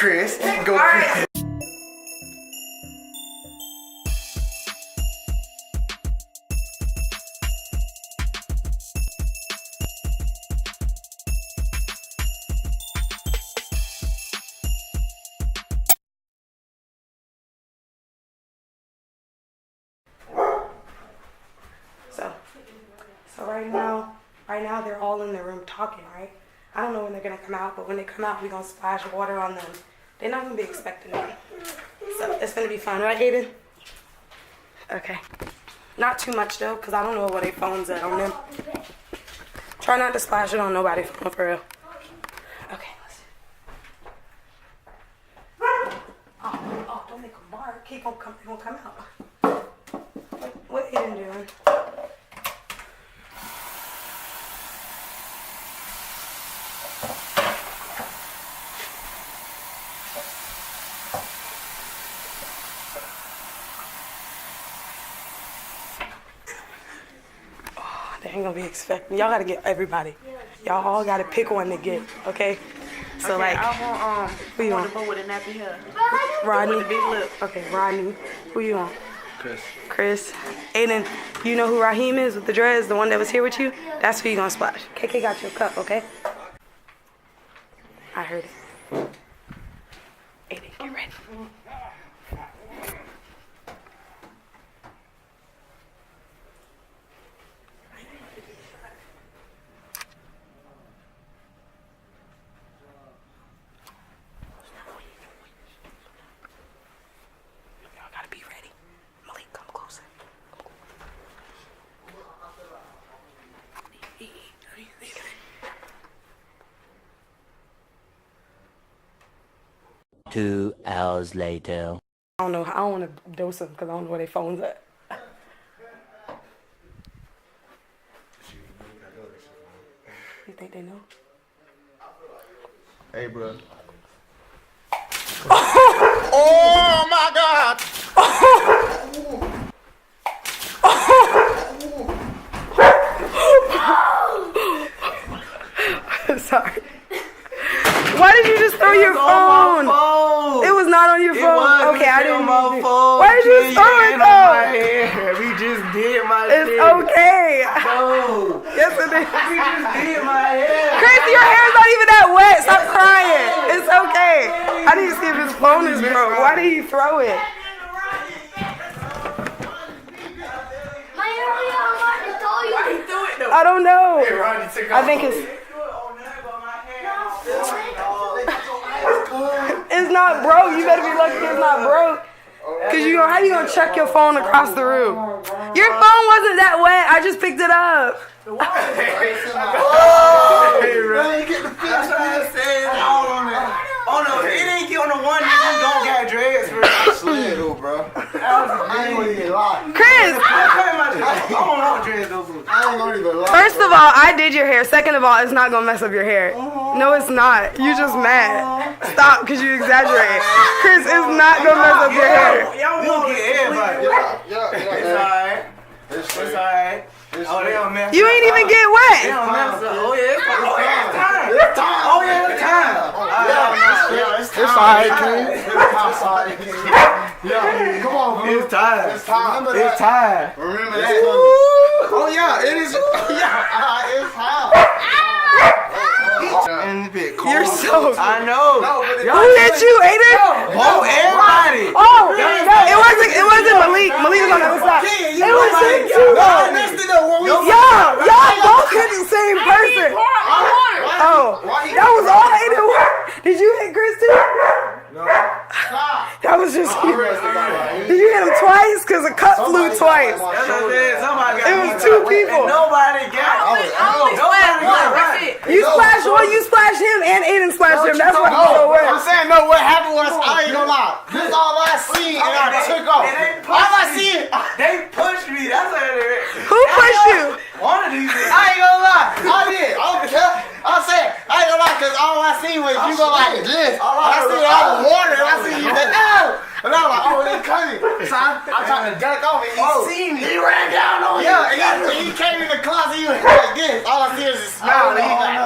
Chris. Go, Chris. So right now they're all in their room talking, right? I don't know when they're gonna come out, but when they come out, we're gonna splash water on them. They're not gonna be expecting it. So it's gonna be fun, right, Aiden? Okay. Not too much though, because I don't know where their phone's at on them. Try not to splash it on nobody's phone for real. Okay, let's see. Oh, don't make them bark. He gonna come out. What Aiden doing? They ain't gonna be expecting. Y'all gotta get everybody. Y'all all gotta pick one to get, okay? So okay, like, I want who you want? the boy with the nappy hair. Rodney. With the big lip. Okay, Rodney. Who you want? Chris. Chris. Aiden, you know who Raheem is with the dreads, the one that was here with you? That's who you gonna splash. KK got your cup, okay? I heard it. Aiden, get ready. Two hours later. I don't know. I don't want to dose them because I don't know where their phone's at. You think they know? Hey, bro. Oh my God! Sorry. Why did you just throw your phone? It was not on your phone. Okay, I didn't. Why did you throw it though? We just did my It's shit. okay. No. Yes, it is. We just did my hair. Chris, your hair's not even that wet. Stop crying. It's okay. I need to see if his phone is broke. Why did he throw it? I don't know. I think it's not broke. You better be lucky it's not broke. Cause how you gonna check your phone across the room? Your phone wasn't that wet. I just picked it up. Hey, bro. Get the fix, Oh no, it ain't get on the one that you don't got dreads for. I slid though, bro. I ain't gonna even lie. Chris! I don't know dreads though. I ain't gonna even lie. First of all, I did your hair. Second of all, it's not gonna mess up your hair. No, it's not. You just mad. Stop, cause you exaggerate. Chris, it's not gonna mess up your hair. Y'all won't get everybody. It's alright. It's alright. Oh, they don't mess up. You ain't even get They wet. don't mess up. Oh yeah, it's time. It's time. Oh yeah, it's time. It's alright, King. It's alright, King. Yeah, come on, bro. It's time. It's time. It's time. Remember that. Oh yeah, it is. Yeah, it's time. You're so. I know. Who hit you, Aiden? Oh, everybody. Oh, it wasn't Malik. Malik was on the other side. It was him too, though. Y'all both hit the same person. Oh, that was all Aiden. Did you hit Chris too? No. That was just you. Did you hit him twice? Cause a cup flew twice. It was two people. Nobody got it. Nobody got it. You splashed one, you splashed him, and Aiden splashed him. That's what No, so I'm saying no. What happened was I ain't gonna lie. This is all I seen, and I took off. All I seen, They pushed me. That's what it is. Who pushed you? One of these. I ain't gonna lie. I did. I don't care. I'm saying I ain't gonna lie, cause all I seen was you go like this. I seen all the water, and I seen you like no. And I was like, oh, they coming. So I'm trying to duck off, and he seen me. He ran down on you. Yeah, and he came in the closet. He was like this. All I see is a smile. And he's like,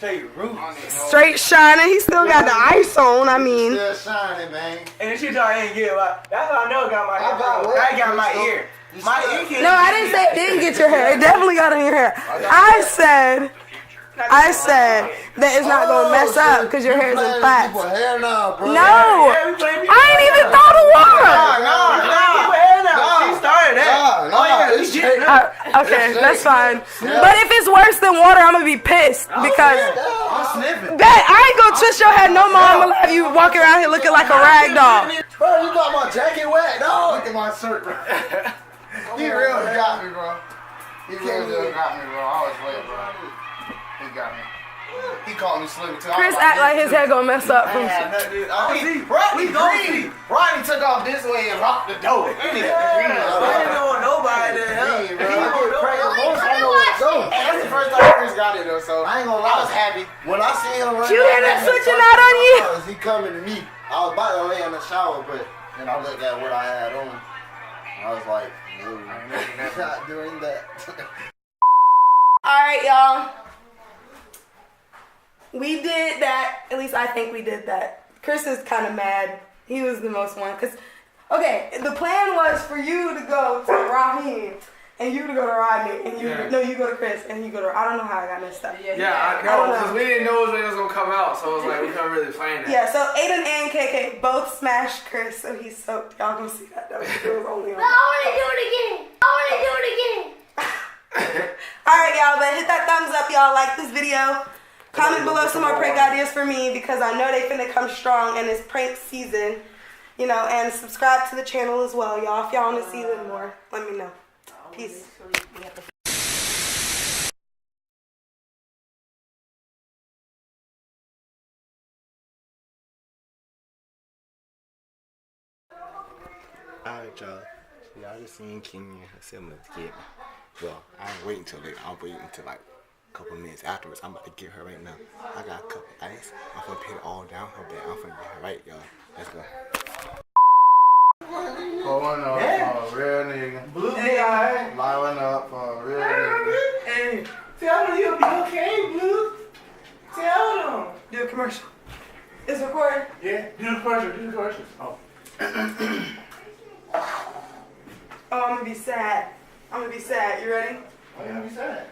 straight roots. Straight shining. He still got the ice on. I mean. Still shining, man. And the shit y'all ain't get. That's how I know it got my hair. I got my ear. My ear can't. No, I didn't say it didn't get your hair. It definitely got on your hair. I said that it's not gonna mess up because your hair is in plaits. Hair now, bro. No, I ain't even thought of water. She started that. Okay, that's fine. But if it's worse than water, I'm gonna be pissed because I'm sniffing. that I ain't gonna twist your head no more. I'm gonna have you walking around here looking like a rag doll. Bro, you got my jacket wet, dog. Look at my shirt, bro. He really got me, bro. He really got me, bro. I was wet, bro. He got me. He called me slipping too. Chris act like his hair gonna mess up. Rodney took off this way and locked the door. I didn't know nobody to help. That's the first time Chris got it though, so I ain't gonna lie, I was happy. When I seen him run, You hear that switching out on you? He coming to me. I was about to lay in the shower, but then I looked at what I had on. I was like, no, I'm not doing that. Alright, y'all. We did that. At least I think we did that. Chris is kind of mad. He was the most one. Okay, the plan was for you to go to Raheem and you to go to Rodney and you go to Chris and you go to. I don't know how I got messed up. Yeah, I know, because we didn't know it was gonna come out, so it was like we couldn't really plan that. Yeah, so Aiden and KK both smashed Chris, so he's soaked. Y'all gonna see that though. It was only on. I want to do it again. Alright, y'all, but hit that thumbs up, y'all. Like this video. Comment below some more prank ideas for me because I know they finna come strong and it's prank season. You know, and subscribe to the channel as well, y'all. If y'all wanna see them more, let me know. Peace. Alright, y'all. Y'all just seen Kenya similar to get me. Well, I ain't waiting till later. I'm waiting until like a couple minutes afterwards. I'm about to get her right now. I got a cup of ice. I'm gonna put it all down her bed. I'm gonna get her right, y'all. Let's go. Pulling up for a real nigga. Blue guy. Lining up for a real nigga. Hey, tell them you'll be okay, Blue. Tell them. Do a commercial. It's recording. Yeah, do the commercial. Oh. Oh, I'm gonna be sad. You ready? Why you gonna be sad?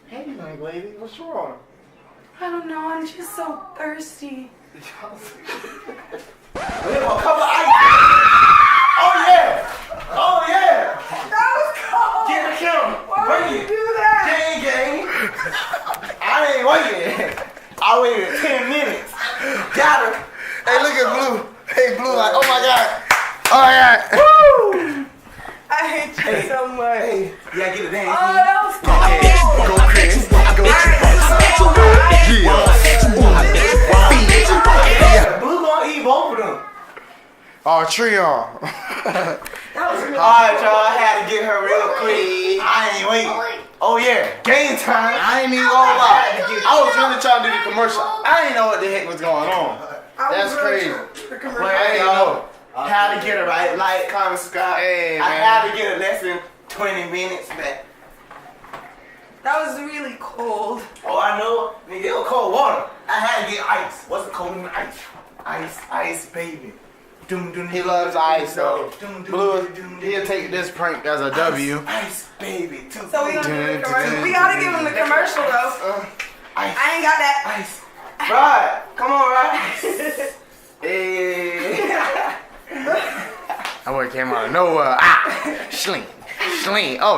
Hey, young lady, what's wrong? I don't know. I'm just so thirsty. We have a couple of ice. Oh yeah. That was cold. Get the camera. Why would you do that? Gang. I ain't waiting. I waited 10 minutes. Got her. Hey, look at Blue. Hey, Blue, like, oh my God. Oh my God. Woo! I hate you so much. Hey, you gotta get a dance. Oh, that was cold. Go Chris. Go Yeah. Blue gonna eat both of them. Oh, Treon. That was really Alright, y'all, I had to get her real quick. I ain't waiting. Oh yeah, game time. I ain't even gonna lie. I was really trying to do the commercial. I didn't know what the heck was going on. That's crazy. Well, hey, y'all, how to get it right? Like, comment, subscribe. Hey, I man. had to get it less than 20 minutes back. That was really cold. Oh, I know. Nigga, it was cold water. I had to get ice. What's it called? Ice. Ice, baby. He loves ice, though. Blue, he'll take this prank as a W. Ice, baby. Too So we gonna do the commercial. We gotta give him the commercial though. Ice. I ain't got that. Ice. Right. Come on, right? Hey. That boy came out of nowhere. Ah! Schling. Oh,